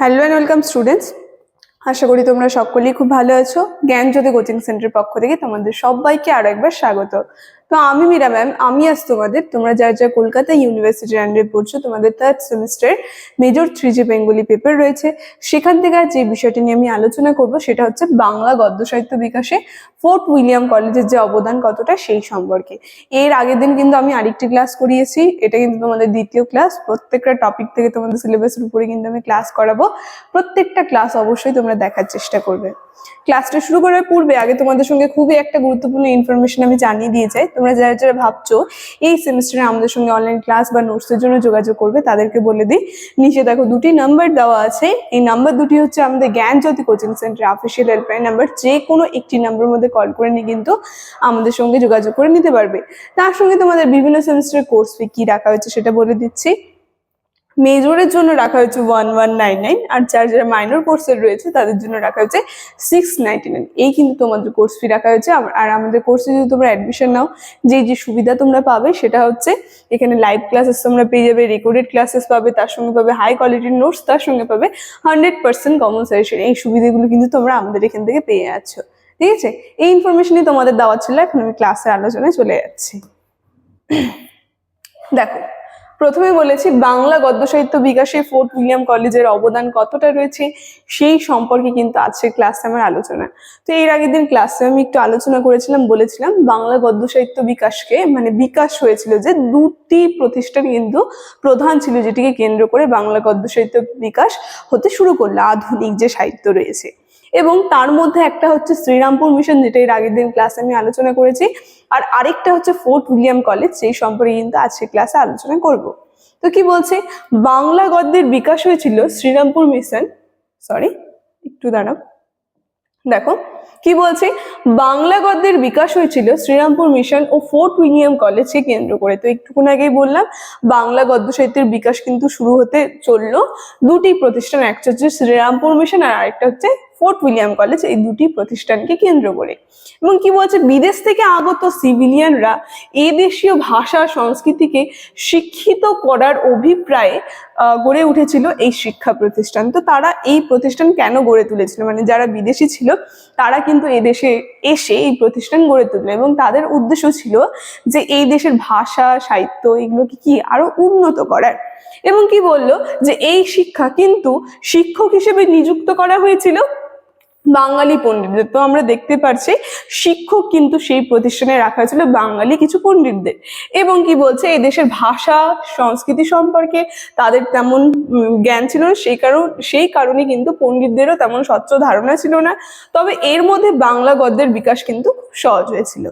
Hello and welcome students. আশা করি তোমরা সকলেই খুব ভালো আছো। জ্ঞানজ্যোতি কোচিং সেন্টারের পক্ষ থেকে তোমাদের সবাইকে আরো একবার স্বাগত। তো আমি মীরা ম্যাম, আমি আজ তোমরা যারা কলকাতা ইউনিভার্সিটির আন্ডারে পড়ছো, তোমাদের third semester major 3G Bengali paper রয়েছে। সেখান থেকে আজ যে বিষয়টি নিয়ে আমি আলোচনা করব সেটা হচ্ছে বাংলা গদ্য সাহিত্য বিকাশে ফোর্ট উইলিয়াম কলেজের যে অবদান কতটা সেই সম্পর্কে। এর আগের দিন কিন্তু আমি আরেকটি ক্লাস করিয়েছি, এটা কিন্তু তোমাদের দ্বিতীয় ক্লাস। প্রত্যেকটা টপিক থেকে তোমাদের সিলেবাসের উপরে কিন্তু আমি ক্লাস করাবো। প্রত্যেকটা ক্লাস অবশ্যই তোমরা দেখার চেষ্টা করবে। ক্লাসটা শুরু করার পূর্বে আগে তোমাদের সঙ্গে খুবই একটা গুরুত্বপূর্ণ ইনফরমেশন আমি জানিয়ে দিয়ে যাই। তোমরা যারা যারা ভাবছো এই সেমিস্টারে আমাদের সঙ্গে অনলাইন ক্লাস বা নোটসের জন্য যোগাযোগ করবে, তাদেরকে বলে দিই, নিচে দেখো দুটি নাম্বার দেওয়া আছে। এই নাম্বার দুটি হচ্ছে আমাদের Gyanjyoti coaching centre official helpline number. যে কোনো একটি নাম্বারের মধ্যে কল করে নিয়ে কিন্তু আমাদের সঙ্গে যোগাযোগ করে নিতে পারবে। তার সঙ্গে তোমাদের বিভিন্ন সেমিস্টারের কোর্স ফি কি রাখা হয়েছে সেটা বলে দিচ্ছি। মেজরের জন্য রাখা হয়েছে 1199, আর যারা যারা মাইনর কোর্সের রয়েছে তাদের জন্য রাখা হয়েছে 699। এই কিন্তু তোমাদের কোর্স ফি রাখা হয়েছে। আর আমাদের কোর্সে যদি তোমরা অ্যাডমিশন নাও, যে যে সুবিধা তোমরা পাবে সেটা হচ্ছে এখানে লাইভ ক্লাসেস তোমরা পেয়ে যাবে, রেকর্ডেড ক্লাসেস পাবে, তার সঙ্গে পাবে হাই কোয়ালিটির নোটস, তার সঙ্গে পাবে 100% কমন সাজেশন। এই সুবিধাগুলো কিন্তু তোমরা আমাদের এখান থেকে পেয়ে যাচ্ছ। ঠিক আছে, এই ইনফরমেশনই তোমাদের দেওয়া ছিল। এখন আমি ক্লাসের আলোচনায় চলে যাচ্ছি। দেখো, প্রথমে বলেছি বাংলা গদ্য সাহিত্য বিকাশে ফোর্ট উইলিয়াম কলেজের অবদান কতটা রয়েছে সেই সম্পর্কে কিন্তু আজকের ক্লাসে আমার আলোচনা। তো এর আগের দিন ক্লাসে আমি একটু আলোচনা করেছিলাম, বলেছিলাম বাংলা গদ্য সাহিত্য বিকাশকে বিকাশ হয়েছিল যে দুটি প্রতিষ্ঠান কিন্তু প্রধান ছিল, যেটিকে কেন্দ্র করে বাংলা গদ্য সাহিত্য বিকাশ হতে শুরু করলো আধুনিক যে সাহিত্য রয়েছে। এবং তার মধ্যে একটা হচ্ছে শ্রীরামপুর মিশন, যেটা এর আগের দিন ক্লাসে আমি আলোচনা করেছি, আর আরেকটা হচ্ছে ফোর্ট উইলিয়াম কলেজ। সেই সম্পর্কে কিন্তু আজকে ক্লাসে আলোচনা করব। তো কি বলছে, বাংলা গদ্যের বিকাশ হয়েছিল শ্রীরামপুর মিশন, একটু দাঁড়াও। দেখো কি বলছে, বাংলা গদ্যের বিকাশ হয়েছিল শ্রীরামপুর মিশন ও ফোর্ট উইলিয়াম কলেজকে কেন্দ্র করে। তো একটুক্ষণ আগেই বললাম বাংলা গদ্য সাহিত্যের বিকাশ কিন্তু শুরু হতে চললো দুটি প্রতিষ্ঠান, একটা হচ্ছে শ্রীরামপুর মিশন আর আরেকটা হচ্ছে ফোর্ট উইলিয়াম কলেজ, এই দুটি প্রতিষ্ঠানকে কেন্দ্র করে। এবং কি বলছে, বিদেশ থেকে আগত সিভিলিয়ানরা এই দেশীয় ভাষা সংস্কৃতিকে শিক্ষিত করার অভিপ্রায়ে গড়ে উঠেছিল এই শিক্ষা প্রতিষ্ঠান। তো তারা এই প্রতিষ্ঠান কেন গড়ে তুলেছিল, যারা বিদেশি ছিল তারা কিন্তু এদেশে এসে এই প্রতিষ্ঠান গড়ে তুললো, এবং তাদের উদ্দেশ্য ছিল যে এই দেশের ভাষা সাহিত্য এগুলোকে কি আরো উন্নত করার। এবং কি বললো যে এই শিক্ষা কিন্তু শিক্ষক হিসেবে নিযুক্ত করা হয়েছিল বাঙালি পণ্ডিতদের। তো আমরা দেখতে পাচ্ছি শিক্ষক কিন্তু সেই প্রতিষ্ঠানে রাখা হয়েছিল বাঙালি কিছু পণ্ডিতদের। এবং কি বলছে, এই দেশের ভাষা সংস্কৃতি সম্পর্কে তাদের তেমন জ্ঞান ছিল না, সেই কারণে কিন্তু পণ্ডিতদেরও তেমন স্বচ্ছ ধারণা ছিল না। তবে এর মধ্যে বাংলা গদ্যের বিকাশ কিন্তু খুব সহজ হয়েছিল।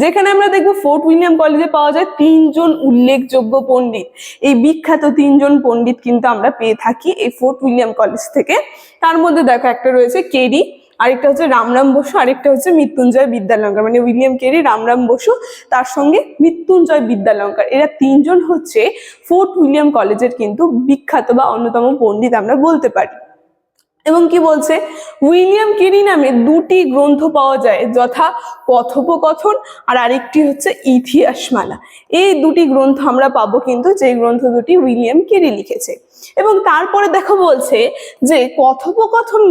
যেখানে আমরা দেখবো ফোর্ট উইলিয়াম কলেজে পাওয়া যায় 3জন উল্লেখযোগ্য পণ্ডিত। এই বিখ্যাত 3জন পণ্ডিত কিন্তু আমরা পেয়ে থাকি এই ফোর্ট উইলিয়াম কলেজ থেকে। তার মধ্যে দেখো একটা রয়েছে কেরি, আরেকটা হচ্ছে রামরাম বসু, আরেকটা হচ্ছে মৃত্যুঞ্জয় বিদ্যালঙ্কার। উইলিয়াম কেরি, রামরাম বসু, তার সঙ্গে মৃত্যুঞ্জয় বিদ্যালঙ্কার, এরা 3জন হচ্ছে ফোর্ট উইলিয়াম কলেজের কিন্তু বিখ্যাত বা অন্যতম পণ্ডিত আমরা বলতে পারি। এবং কি বলছে, উইলিয়াম কেরি নামে দুটি গ্রন্থ পাওয়া যায়, যথা কথোপকথন আর আরেকটি হচ্ছে ইতিহাসমালা। এই দুটি গ্রন্থ আমরা পাবো কিন্তু, যে গ্রন্থ দুটি উইলিয়াম কেরি লিখেছে। এবং তারপরে দেখো বলছে যে কথোপকথন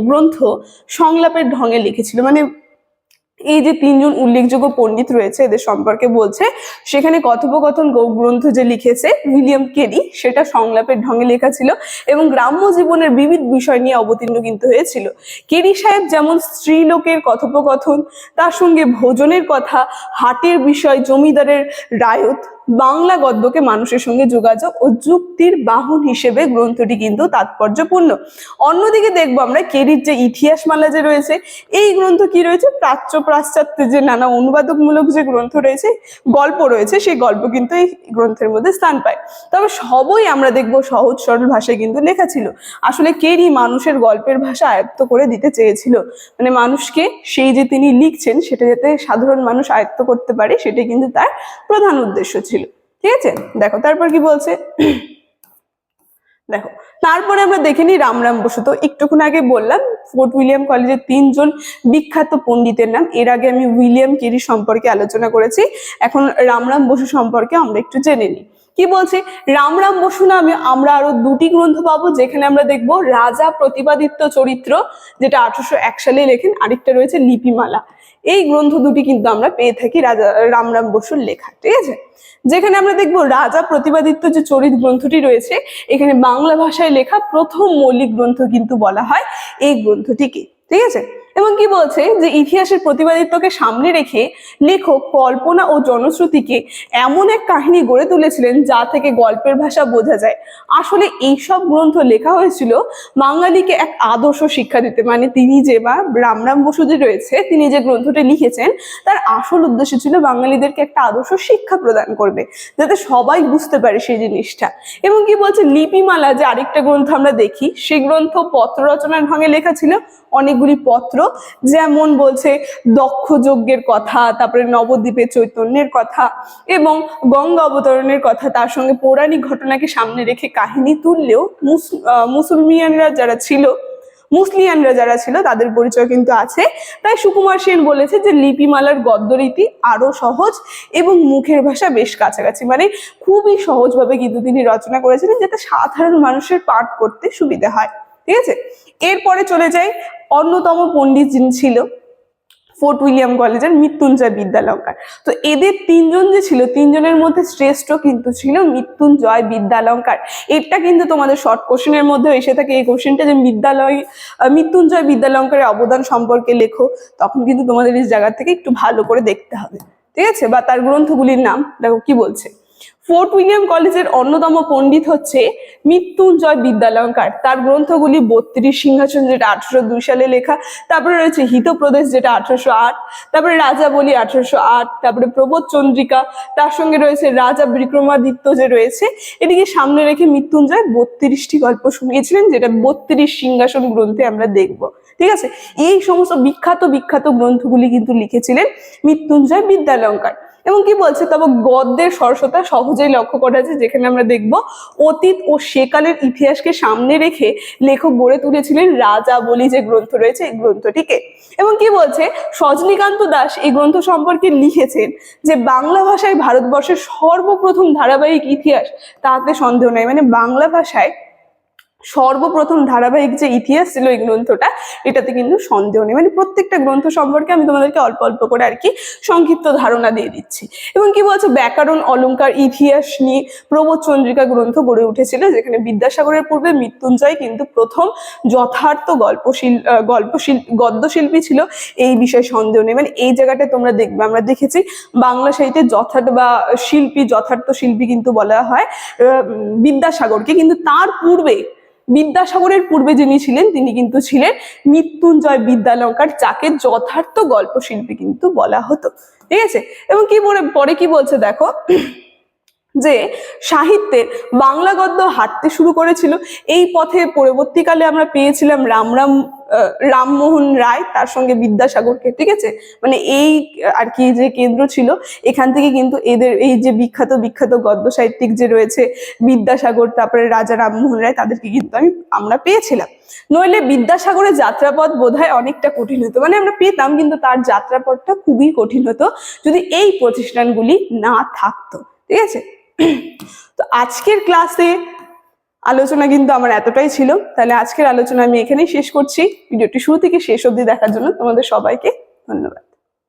গ্রন্থ সংলাপের ঢঙে লিখেছিল। এই যে 3জন উল্লেখযোগ্য পণ্ডিত রয়েছে এদের সম্পর্কে বলছে, সেখানে কথোপকথন গ্রন্থ যে লিখেছে উইলিয়াম কেরি সেটা সংলাপের ঢঙে লেখা ছিল এবং গ্রাম্য জীবনের বিবিধ বিষয় নিয়ে অবতীর্ণ কিন্তু হয়েছিল। কেরি সাহেব যেমন স্ত্রীলোকের কথোপকথন, তার সঙ্গে ভোজনের কথা, হাটের বিষয়, জমিদারের রায়ত, বাংলা গদ্যকে মানুষের সঙ্গে যোগাযোগ ও যুক্তির বাহন হিসেবে গ্রন্থটি কিন্তু তাৎপর্যপূর্ণ। অন্যদিকে দেখবো আমরা কেরির যে ইতিহাসমালা যে রয়েছে, এই গ্রন্থ কি রয়েছে, প্রাচ্য পাশ্চাত্যের যে নানা অনুবাদকমূলক যে গ্রন্থ রয়েছে, গল্প রয়েছে, সেই গল্প কিন্তু এই গ্রন্থের মধ্যে স্থান পায়। তবে সবই আমরা দেখবো সহজ সরল ভাষায় কিন্তু লেখা ছিল। আসলে কেরি মানুষের গল্পের ভাষা আয়ত্ত করে দিতে চেয়েছিল, মানুষকে সেই যে তিনি লিখছেন সেটা যাতে সাধারণ মানুষ আয়ত্ত করতে পারে, সেটাই কিন্তু তার প্রধান উদ্দেশ্য ছিল। ঠিক আছে, দেখো তারপর কি বলছে, দেখো, তারপরে আমরা দেখে নিই রামরাম বসু। তো একটুক্ষণ আগে বললাম ফোর্ট উইলিয়াম কলেজের 3জন বিখ্যাত পণ্ডিতের নাম। এর আগে আমি উইলিয়াম কেরি সম্পর্কে আলোচনা করেছি, এখন রামরাম বসু সম্পর্কে আমরা একটু জেনে নিই। কি বলছে, রামরাম বসু নামে আমরা আরো 2টি গ্রন্থ পাবো, যেখানে আমরা দেখবো রাজা প্রতিপাদিত্য চরিত্র, যেটা 1801 সালে লেখেন, আরেকটা রয়েছে লিপিমালা। এই গ্রন্থ দুটি কিন্তু আমরা পেয়ে থাকি রাজা রামরাম বসুর লেখা। ঠিক আছে, যেখানে আমরা দেখবো রাজা প্রতিপাদিত্য যে চরিত গ্রন্থটি রয়েছে, এখানে বাংলা ভাষায় লেখা প্রথম মৌলিক গ্রন্থ কিন্তু বলা হয় এই গ্রন্থটিকে। ঠিক আছে, এবং কি বলছে যে ইতিহাসের প্রতিপাদিত্যকে সামনে রেখে লেখক কল্পনা ও জনশ্রুতিকে এমন এক কাহিনী গড়ে তুলেছিলেন যা থেকে গল্পের ভাষা বোঝা যায়। আসলে এইসব গ্রন্থ লেখা হয়েছিল বাঙালিকে এক আদর্শ শিক্ষা দিতে। মানে তিনি যে, বা রামরাম বসু যে রয়েছে, তিনি যে গ্রন্থটি লিখেছেন তার আসল উদ্দেশ্য ছিল বাঙালিদেরকে একটা আদর্শ শিক্ষা প্রদান করবে, যাতে সবাই বুঝতে পারে সেই জিনিসটা। এবং কি বলছে, লিপিমালা যে আরেকটা গ্রন্থ আমরা দেখি, সেই গ্রন্থ পত্র রচনার ঢঙে লেখা ছিল। অনেকগুলি পত্র, যেমন বলছে দক্ষ যজ্ঞের কথা, তারপরে নবদ্বীপের চৈতন্যের কথা এবং গঙ্গা অবতরণের কথা, তার সঙ্গে পৌরাণিক ঘটনাকে সামনে রেখে কাহিনী তুললেও মুসলমানরা যারা ছিল তাদের পরিচয় কিন্তু আছে। তাই সুকুমার সেন বলেছে যে লিপিমালার গদ্যরীতি আরো সহজ এবং মুখের ভাষা বেশ কাছাকাছি। মানে খুবই সহজভাবে কিন্তু তিনি রচনা করেছিলেন, যাতে সাধারণ মানুষের পাঠ করতে সুবিধা হয়। ঠিক আছে, এরপরে চলে যাই অন্যতম পণ্ডিত যিনি ছিল ফোর্ট উইলিয়াম কলেজের, মৃত্যুঞ্জয় বিদ্যালঙ্কার। তো এদের 3জন যে ছিল, 3জনের মধ্যে শ্রেষ্ঠ কিন্তু ছিল মৃত্যুঞ্জয় বিদ্যালঙ্কার। এটা কিন্তু তোমাদের শর্ট কোশ্চেনের মধ্যে এসে থাকে এই কোশ্চেনটা, যে মৃত্যুঞ্জয় বিদ্যালঙ্কারের অবদান সম্পর্কে লেখো। তখন কিন্তু তোমাদের এই জায়গা থেকে একটু ভালো করে দেখতে হবে। ঠিক আছে, বা তার গ্রন্থগুলির নাম দেখো কি বলছে। ফোর্ট উইলিয়াম কলেজের অন্যতম পণ্ডিত হচ্ছে মৃত্যুঞ্জয় বিদ্যালঙ্কার। তার গ্রন্থগুলি 32 সিংহাসন, যেটা 1802 সালে লেখা, তারপরে রয়েছে হিতপ্রদেশ, যেটা 1808, তারপরে রাজাবলী 1808, তারপরে প্রবোধ চন্দ্রিকা, তার সঙ্গে রয়েছে রাজা বিক্রমাদিত্য যে রয়েছে, এটিকে সামনে রেখে মৃত্যুঞ্জয় 32টি গল্প শুনিয়েছিলেন, যেটা 32 সিংহাসন গ্রন্থে আমরা দেখব। ঠিক আছে, এই সমস্ত বিখ্যাত গ্রন্থগুলি কিন্তু লিখেছিলেন মৃত্যুঞ্জয় বিদ্যালঙ্কার। এবং কি বলছে, তবে গদ্যের সরসতা সহজেই লক্ষ্য করা যায়, যেখানে আমরা দেখব অতীত ও সেকালের ইতিহাসকে সামনে রেখে লেখক গড়ে তুলেছিলেন রাজাবলী যে গ্রন্থ রয়েছে এই গ্রন্থটিকে। এবং কি বলছে, সজনীকান্ত দাস এই গ্রন্থ সম্পর্কে লিখেছেন যে বাংলা ভাষায় ভারতবর্ষের সর্বপ্রথম ধারাবাহিক ইতিহাস, তাতে সন্দেহ নেই। মানে বাংলা ভাষায় সর্বপ্রথম ধারাবাহিক যে ইতিহাস ছিল এই গ্রন্থটা, এটাতে কিন্তু সন্দেহ নেই। মানে প্রত্যেকটা গ্রন্থ সম্পর্কে আমি তোমাদেরকে অল্প অল্প করে আর কি সংক্ষিপ্ত ধারণা দিয়ে দিচ্ছি। এবং কি বলছে, ব্যাকরণ, অলংকার, ইতিহাস নিয়ে প্রবোধ চন্দ্রিকা গ্রন্থ গড়ে উঠেছিল, যেখানে বিদ্যাসাগরের পূর্বে মৃত্যুঞ্জয় কিন্তু প্রথম যথার্থ গদ্যশিল্পী ছিল, এই বিষয়ে সন্দেহ নেই। মানে এই জায়গাটা তোমরা দেখবে, আমরা দেখেছি বাংলা সাহিত্যে যথার্থ শিল্পী কিন্তু বলা হয় বিদ্যাসাগরকে, কিন্তু তার পূর্বে, বিদ্যাসাগরের পূর্বে যিনি ছিলেন তিনি কিন্তু ছিলেন মৃত্যুঞ্জয় বিদ্যালঙ্কার, যাকে যথার্থ গল্প শিল্পী কিন্তু বলা হতো। ঠিক আছে, এবং কি পরে কি বলছে দেখো, যে সাহিত্যের বাংলা গদ্য হাঁটতে শুরু করেছিল। এই পথে পরবর্তীকালে আমরা পেয়েছিলাম রামমোহন রায়, তার সঙ্গে বিদ্যাসাগরকে। ঠিক আছে, মানে এই আর কি যে কেন্দ্র ছিল, এখান থেকে কিন্তু এদের এই যে বিখ্যাত গদ্য সাহিত্যিক যে রয়েছে বিদ্যাসাগর, তারপরে রাজা রামমোহন রায়, তাদেরকে কিন্তু আমরা পেয়েছিলাম। নইলে বিদ্যাসাগরের যাত্রাপথ বোধহয় অনেকটা কঠিন হতো। মানে আমরা পেতাম, কিন্তু তার যাত্রাপথটা খুবই কঠিন হতো যদি এই প্রতিষ্ঠানগুলি না থাকতো। ঠিক আছে, তো আজকের ক্লাসে আলোচনা কিন্তু আমার এতটাই ছিল। তাহলে আজকের আলোচনা আমি এখানেই শেষ করছি। ভিডিওটি শুরু থেকে শেষ অবধি দেখার জন্য তোমাদের সবাইকে ধন্যবাদ।